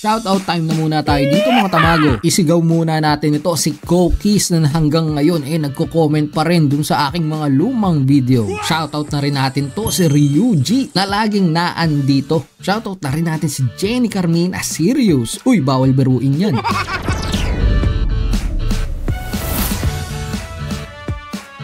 Shoutout time na muna tayo dito mga tamago. Isigaw muna natin ito si Cookies na hanggang ngayon nagko-comment pa rin dun sa aking mga lumang video. Shoutout na rin natin to si Ryuji na laging naandito. Shoutout na rin natin si Jenny Carmina Sirius. Uy, bawal biruin yan.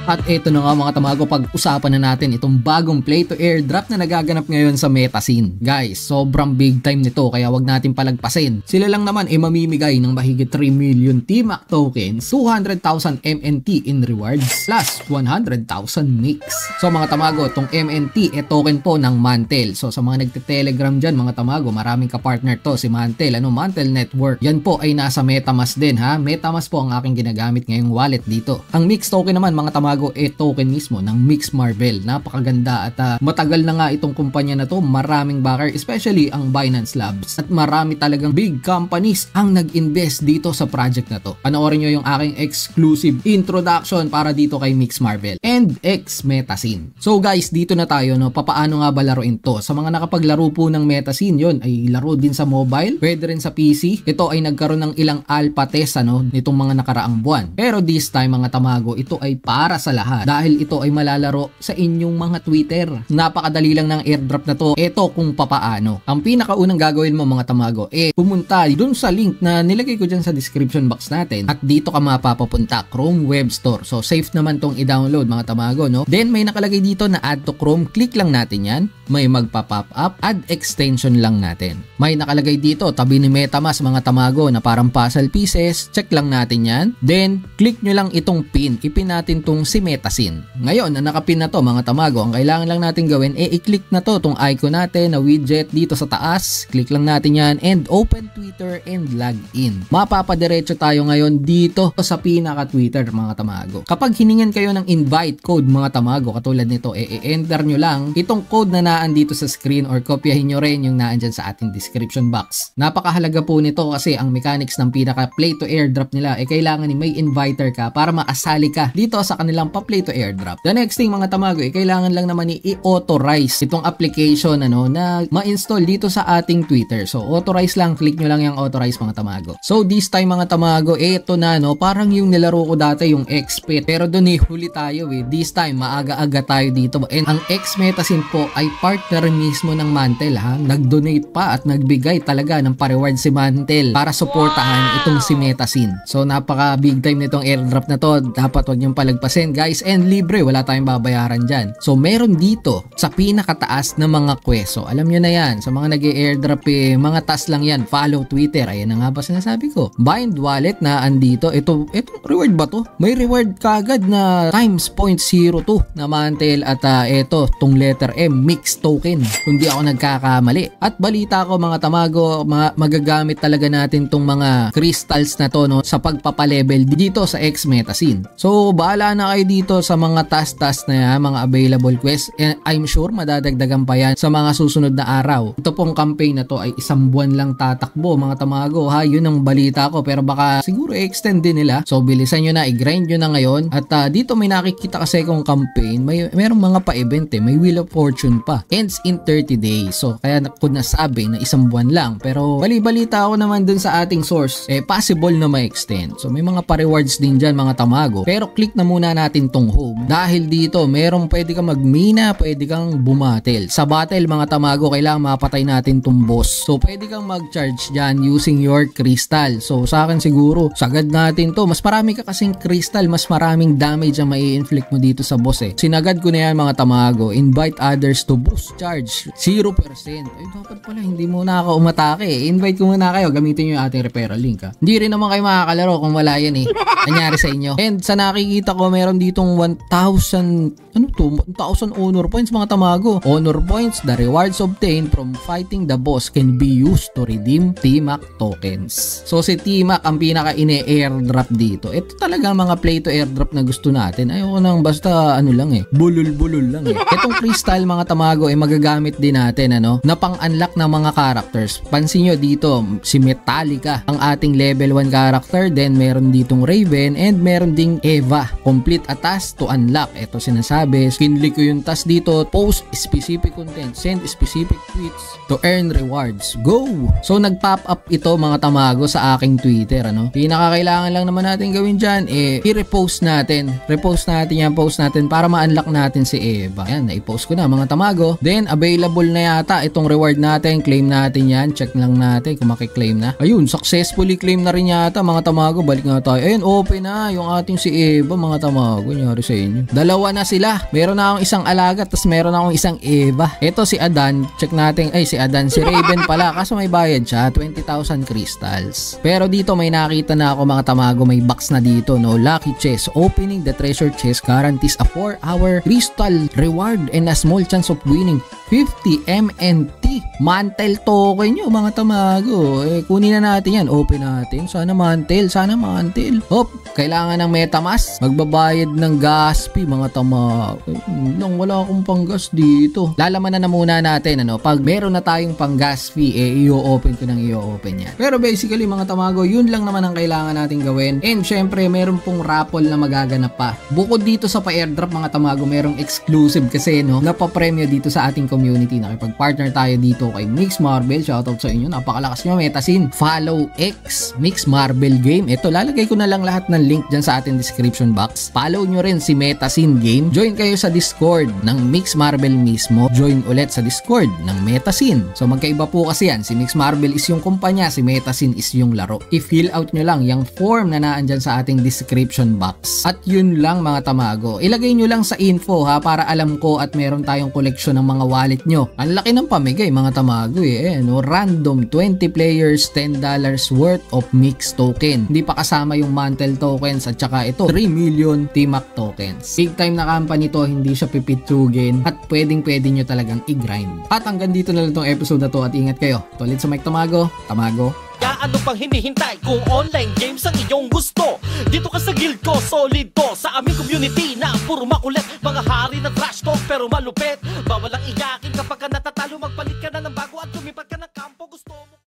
At ito na nga mga tamago, pag-usapan na natin itong bagong play to airdrop na nagaganap ngayon sa meta scene. Guys, sobrang big time nito kaya wag natin palagpasin. Sila lang naman mamimigay ng mahigit 3 million TMAC tokens, 200,000 MNT in rewards, plus 100,000 mix. So mga tamago, itong MNT token po ng Mantel. So sa mga nagte-telegram dyan mga tamago, maraming kapartner to si Mantel, Mantel Network. Yan po ay nasa MetaMask din ha. MetaMask po ang aking ginagamit ngayong wallet dito. Ang mix token naman mga tamago, token mismo ng Mix Marvel. Napakaganda at matagal na nga itong kumpanya na to, maraming backer, especially ang Binance Labs. At marami talagang big companies ang nag-invest dito sa project na to. Panoorin nyo yung aking exclusive introduction para dito kay Mix Marvel and X Metascene. So guys, dito na tayo papaano nga ba laruin to? Sa mga nakapaglaro po ng Metascene, yun ay laro din sa mobile, pwede rin sa PC. Ito ay nagkaroon ng ilang alpha test nitong mga nakaraang buwan. Pero this time mga tamago, ito ay para sa lahat dahil ito ay malalaro sa inyong mga Twitter. Napakadali lang ng airdrop na to. Ito kung papaano. Ang pinakaunang gagawin mo mga tamago, pumunta dun sa link na nilagay ko dyan sa description box natin at dito ka mapapapunta, Chrome Web Store. So safe naman tong i-download mga tamago, no? Then may nakalagay dito na add to Chrome, click lang natin yan. May magpa-pop up, add extension lang natin. May nakalagay dito tabi ni MetaMask mga tamago na parang puzzle pieces, check lang natin yan. Then click nyo lang itong pin, ipin natin tong si Metascene. Ngayon na nakapin na to mga tamago, ang kailangan lang natin gawin i-click na to tong icon natin na widget dito sa taas. Click lang natin yan and open Twitter and log in. Mapapadiretso tayo ngayon dito sa pinaka Twitter mga tamago. Kapag hiningan kayo ng invite code mga tamago katulad nito, enter nyo lang itong code na naan dito sa screen or kopyahin nyo rin yung naan dyan sa ating description box. Napakahalaga po nito kasi ang mechanics ng pinaka play to airdrop nila kailangan ni may inviter ka para maasali ka dito sa kanilang pa-play to airdrop. The next thing mga tamago, kailangan lang naman i-authorize itong application na ma-install dito sa ating Twitter. So authorize lang, click nyo lang yung authorize mga tamago. So this time mga tamago, ito na parang yung nilaro ko dati yung XPet, pero doon huli tayo This time maaga-aga tayo dito. And ang X Metascene po ay partner mismo ng Mantel ha. Nag-donate pa at nagbigay talaga ng pa-reward si Mantel para suportahan itong si Metascene. So napaka big time nitong airdrop na to. Dapat wag niyong palagpasin guys, and libre, wala tayong babayaran dyan. So meron dito sa pinakataas na mga kweso, alam nyo na yan, sa mga nag-airdrop mga task lang yan, follow Twitter, ayan na nga ba sinasabi ko. Bind wallet na andito, ito reward ba to? May reward kagad na times 0.02 na Mantel at ito, tong letter M, mix token, kung di ako nagkakamali. At balita ko mga tamago, magagamit talaga natin tong mga crystals na to sa pagpapalevel dito sa X Metascene. So bahala na kayo dito sa mga task na yan, mga available quest. And I'm sure madadagdagan pa yan sa mga susunod na araw. Ito pong campaign na to ay 1 buwan lang tatakbo mga tamago ha, yun ang balita ko, pero baka siguro i-extend din nila. So bilisan nyo na, i-grind nyo na ngayon. At dito may nakikita kasi kong campaign, merong mga pa-event may Wheel of Fortune pa. Ends in 30 days. So kaya ko nasabi na 1 buwan lang, pero bali-balita ako naman dun sa ating source, possible na ma-extend. So may mga pa-rewards din dyan mga tamago, pero click na muna natin tong home dahil dito merong pwede kang magmina, pwede kang bumatel. Sa battle mga tamago, kailangan mapatay natin tong boss. So pwede kang mag-charge dyan using your crystal. So sa akin siguro sagad natin to. Mas marami ka kasing crystal, mas maraming damage ang mai-inflict mo dito sa boss Sinagad ko na yan mga tamago. Invite others to boost charge 0%. Ay dapat pala hindi muna ako umatake. Invite ko muna kayo, gamitin nyo yung ating referral link Hindi rin naman kayo makakalaro kung wala yan Nangyari sa inyo. And sa nakikita ko meron ditong 1,000 honor points mga tamago. Honor points, the rewards obtained from fighting the boss can be used to redeem TMAC tokens. So si TMAC ang pinaka ine-airdrop dito. Ito talaga mga play to airdrop na gusto natin. Ayoko nang basta bulul-bulul lang Itong crystal mga tamago magagamit din natin na pang-unlock ng mga characters. Pansin nyo dito si Metallica ang ating level 1 character, then meron ditong Raven and meron ding Eva, complete click a task to unlock. Ito sinasabi, kinlik ko yung task dito, post specific content, send specific tweets to earn rewards. Go! So nag-pop up ito mga tamago sa aking Twitter, ano? Pinakakailangan lang naman natin gawin dyan, i-repost natin. Repost natin yan, post natin para ma-unlock natin si Eva. Yan, na-post ko na mga tamago. Then, available na yata itong reward natin. Claim natin yan. Check lang natin kung makiklaim na. Ayun, successfully claim na rin yata mga tamago. Balik nga tayo. Ayun, open na yung ating si Eva mga tamago. Nyari sa inyo. Dalawa na sila. Meron na akong isang alaga, tapos meron akong isang Eva. Ito si Adan. Check natin. Ay, si Adan. Si Raven pala. Kaso may bayad siya. 20,000 crystals. Pero dito may nakita na ako mga tamago. May box na dito, no? Lucky chest. Opening the treasure chest guarantees a 4-hour crystal reward and a small chance of winning 50 MNT mantle token nyo mga tamago. Kunin na natin yan. Open natin. Sana mantle. Sana mantle. Hop. Kailangan ng MetaMask. Magbabayad ng gas fee mga tamago. Lang wala akong panggas dito. Lalaman na muna natin, ano. Pag meron na tayong panggas fee, i-open ko ng i-open yan. Pero basically mga tamago, yun lang naman ang kailangan natin gawin. And syempre, meron pong raffle na magaganap pa. Bukod dito sa pa-airdrop mga tamago, merong exclusive kasi, no, napapremyo dito sa ating community. Nakipag-partner tayo dito kay Mix Marble. Shoutout sa inyo. Napakalakas nyo, Metasin. Follow X Mix Marble Game. Ito, lalagay ko na lang lahat ng link dyan sa ating description box. Follow nyo rin si Metasin Game. Join kayo sa Discord ng Mix Marble mismo. Join ulit sa Discord ng Metasin. So magkaiba po kasi yan. Si Mix Marble is yung kumpanya, si Metasin is yung laro. I-fill out nyo lang yung form na naandyan sa ating description box. At yun lang mga tamago. Ilagay nyo lang sa info ha, para alam ko at meron tayong collection ng mga wallet nyo. Ang laki ng pamigay mga tamago no? Random 20 players $10 worth of Mix token. Hindi pa kasama yung mantle tokens at saka ito 3 million TMAC tokens. Big time na company to, hindi siya pipitsugin at pwede nyo talagang i-grind. At hanggang dito na lang tong episode na to at ingat kayo. Tulit sa Mike Tamago. Ano pang hinihintay kung online games ang iyong gusto? Dito ka sa guild ko, solid to. Sa aming community na puro makulit. Mga hari na trash talk pero malupit. Bawalang iyakin kapag ka